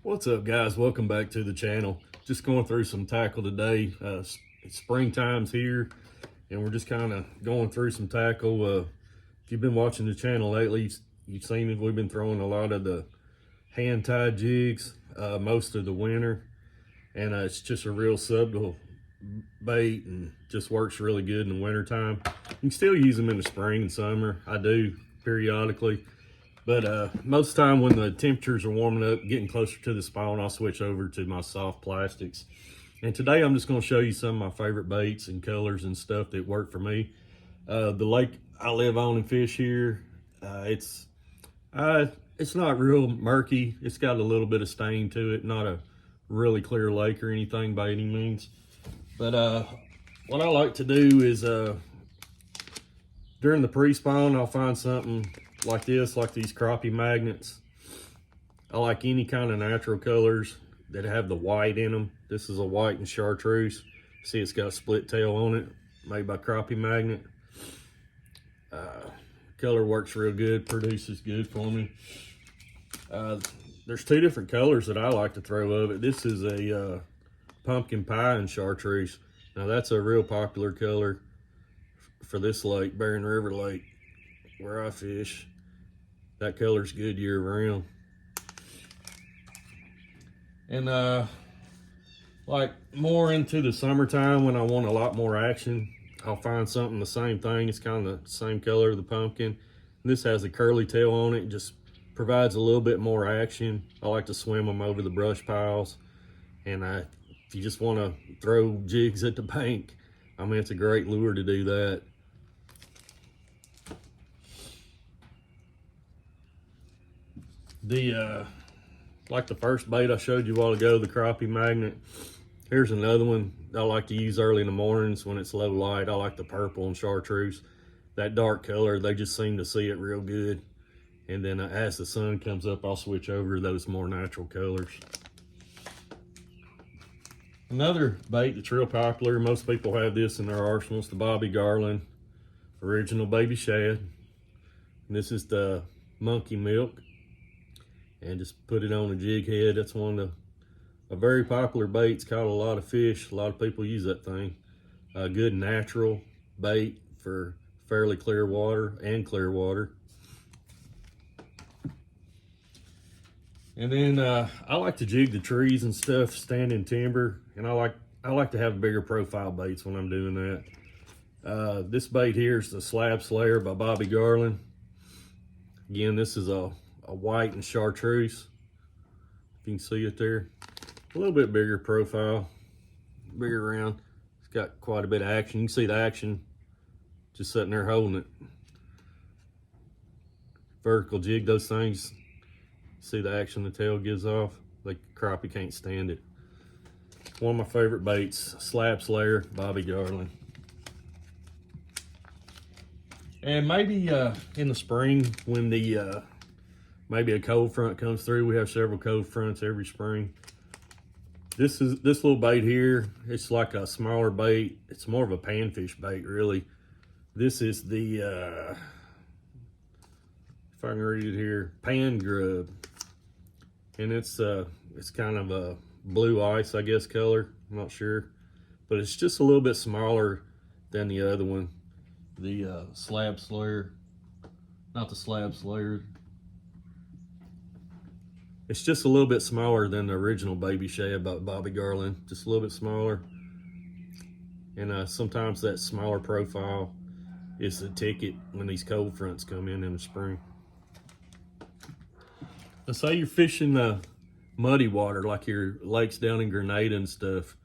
What's up, guys? Welcome back to the channel. Just going through some tackle today. Springtime's here and we're just kind of going through some tackle. If you've been watching the channel lately, you've seen it. We've been throwing a lot of the hand-tied jigs most of the winter, and it's just a real subtle bait and just works really good in the wintertime. You can still use them in the spring and summer. I do periodically. But most of the time when the temperatures are warming up, getting closer to the spawn, I'll switch over to my soft plastics. And today I'm just going to show you some of my favorite baits and colors and stuff that work for me. The lake I live on and fish here, it's not real murky. It's got a little bit of stain to it, not a really clear lake or anything by any means. But what I like to do is during the pre-spawn, I'll find something like this, like these crappie magnets. I like any kind of natural colors that have the white in them. This is a white and chartreuse. See, it's got a split tail on it, made by crappie magnet. Color works real good, produces good for me. There's two different colors that I like to throw of it. This is a pumpkin pie and chartreuse. Now that's a real popular color for this lake, Barren River Lake, where I fish. That color's good year round. And like more into the summertime when I want a lot more action, I'll find something the same thing. It's kind of the same color of the pumpkin. This has a curly tail on it, just provides a little bit more action. I like to swim them over the brush piles. And if you just want to throw jigs at the bank, I mean, it's a great lure to do that. Like the first bait I showed you a while ago, the crappie magnet. Here's another one I like to use early in the mornings when it's low light. I like the purple and chartreuse. That dark color, they just seem to see it real good. And then as the sun comes up, I'll switch over to those more natural colors. Another bait that's real popular, most people have this in their arsenals, the Bobby Garland original baby shad. And this is the monkey milk. And just put it on a jig head. That's one of a very popular bait. It's caught a lot of fish. A lot of people use that thing. A good natural bait for fairly clear water and clear water. And then I like to jig the trees and stuff, standing timber, and I like to have bigger profile baits when I'm doing that. This bait here is the Slab Slayer by Bobby Garland. Again, this is a white and chartreuse. If you can see it there. A little bit bigger profile, bigger round. It's got quite a bit of action. You can see the action just sitting there holding it. Vertical jig those things. See the action the tail gives off. Like crappie can't stand it. One of my favorite baits, Slab Slayer, Bobby Garland. And maybe in the spring when the maybe a cold front comes through. We have several cold fronts every spring. This little bait here, it's like a smaller bait. It's more of a panfish bait, really. This is the, if I can read it here, pan grub. And it's kind of a blue ice, I guess, color. I'm not sure. But it's just a little bit smaller than the other one. The Slab Slayer, not the Slab Slayer. It's just a little bit smaller than the original baby shad by Bobby Garland, just a little bit smaller. And sometimes that smaller profile is the ticket when these cold fronts come in the spring. Let's say you're fishing muddy water, like your lakes down in Grenada and stuff.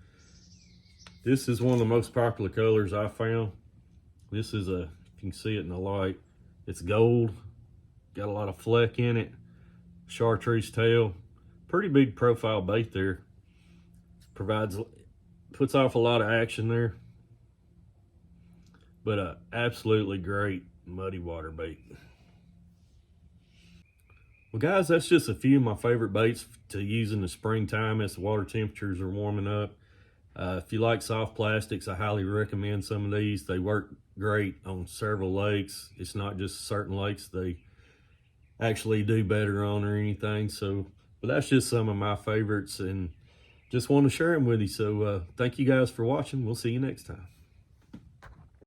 This is one of the most popular colors I found. This is if you can see it in the light, it's gold, got a lot of fleck in it. Chartreuse tail, pretty big profile bait there. Puts off a lot of action there, but absolutely great muddy water bait. Well, guys, that's just a few of my favorite baits to use in the springtime as the water temperatures are warming up. If you like soft plastics, I highly recommend some of these. They work great on several lakes. It's not just certain lakes they actually do better on or anything. So But that's just some of my favorites, and just want to share them with you. So thank you guys for watching. We'll see you next time.